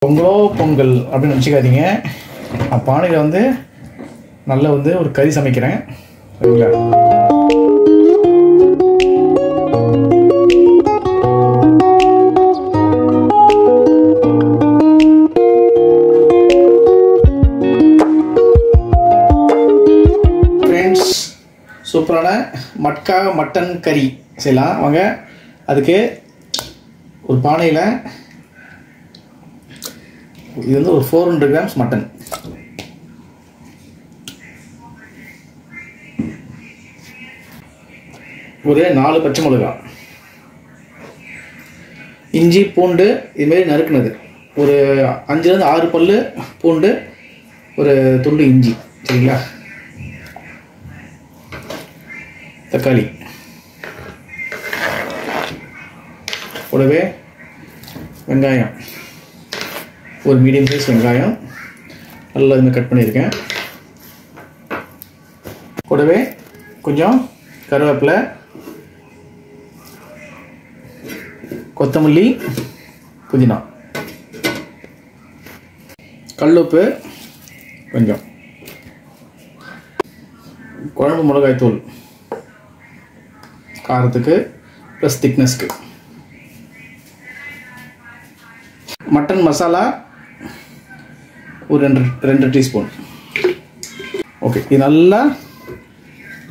பொங்கல் அப்படின்னு நினச்சிக்காதீங்க. நான் பானையில் வந்து நல்லா வந்து ஒரு கறி சமைக்கிறேன். சரிங்களா? ஃப்ரெண்ட்ஸ், சூப்பரான மட்டன் கறி செய்யலாம் வாங்க. அதுக்கு ஒரு பானையில் இது வந்து ஒரு 400 grams மட்டன், ஒரு 4 பச்சை மிளகாய், இஞ்சி பூண்டு இதுமாரி நறுக்குனது, ஒரு 5லேருந்து 6 பல்லு பூண்டு, ஒரு துண்டு இஞ்சி. சரிங்களா? தக்காளி கூடவே வெங்காயம், ஒரு மீடியம் சைஸ் வெங்காயம் நல்லா இதுமாதிரி கட் பண்ணியிருக்கேன். கூடவே கொஞ்சம் கருவேப்பிலை, கொத்தமல்லி, புதினா, கல்லுப்பு கொஞ்சம், குழம்பு மிளகாய் தூள் காரத்துக்கு ப்ளஸ் திக்னஸ்க்கு, மட்டன் மசாலா ஒரு 2 டீஸ்பூன். ஓகே, இது நல்லா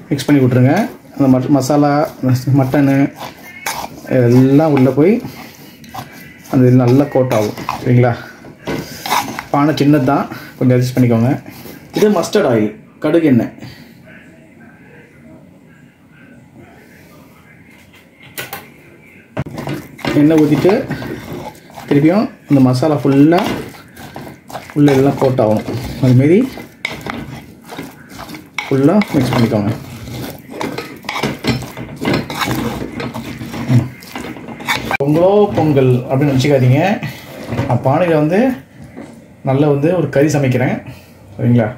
மிக்ஸ் பண்ணி விட்ருங்க. அந்த மசாலா மட்டனு எல்லாம் உள்ளே போய் அந்த இது நல்லா கோட் ஆகும். சரிங்களா? பானை சின்னது தான், கொஞ்சம் அட்ஜஸ்ட் பண்ணிக்கோங்க. இது மஸ்டர்ட் ஆயில், கடுகு எண்ணெய். எண்ணெய் ஊற்றிட்டு திருப்பியும் இந்த மசாலா ஃபுல்லாக உள்ளே எல்லாம் கோட் ஆகணும். அதுமாரி ஃபுல்லாக மிக்ஸ் பண்ணிக்கோங்க. பொங்கல் அப்படின்னு நினச்சிக்காதீங்க. நான் பானையில் வந்து நல்லா வந்து ஒரு கறி சமைக்கிறேன். சரிங்களா?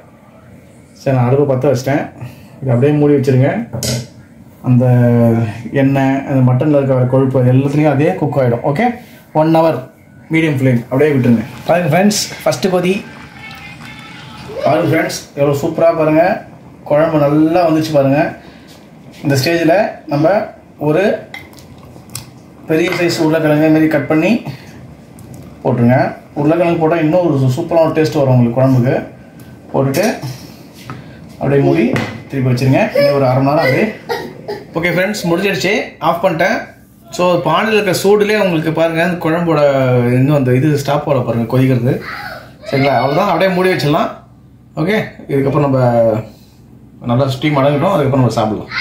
சரி, நான் அடுப்பை பற்ற வச்சிட்டேன். இது அப்படியே மூடி வச்சுருங்க. அந்த எண்ணெய், அந்த மட்டனில் இருக்கிற கொழுப்பு எல்லாத்துலேயும் அதே குக் ஆகிடும். ஓகே, 1 hour மீடியம் ஃப்ளேம் அப்படியே விட்டுருங்க. பாருங்கள் ஃப்ரெண்ட்ஸ், ஃபஸ்ட்டு கொதி பாருங்கள் ஃப்ரெண்ட்ஸ், எவ்வளோ சூப்பராக பாருங்கள். குழம்பு நல்லா வந்துச்சு பாருங்கள். இந்த ஸ்டேஜில் நம்ம ஒரு பெரிய சைஸ் உருளைக்கிழங்கு மாரி கட் பண்ணி போட்டுருங்க. உருளைக்கிழங்கு போட்டால் இன்னும் ஒரு சூப்பரான டேஸ்ட் வரும் உங்களுக்கு குழம்புக்கு. போட்டுட்டு அப்படியே மூடி திருப்பி வச்சுருங்க. இன்னும் ஒரு 1/2 மணி நேரம் அப்படியே. ஓகே ஃப்ரெண்ட்ஸ், முடிஞ்சிடுச்சு, ஆஃப் பண்ணிட்டேன். ஸோ பானையில் இருக்கிற சூடுலேயே உங்களுக்கு பாருங்கள் அந்த குழம்போட இன்னும் அந்த இது ஸ்டாப் ஆக பாருங்கள் கொதிக்கிறது. சரிங்களா? அவ்வளோதான், அப்படியே மூடி வச்சிடலாம். ஓகே, இதுக்கப்புறம் நம்ம நல்லா ஸ்டீம் அடங்கட்டும். அதுக்கப்புறம் நம்ம சாப்பிடலாம்.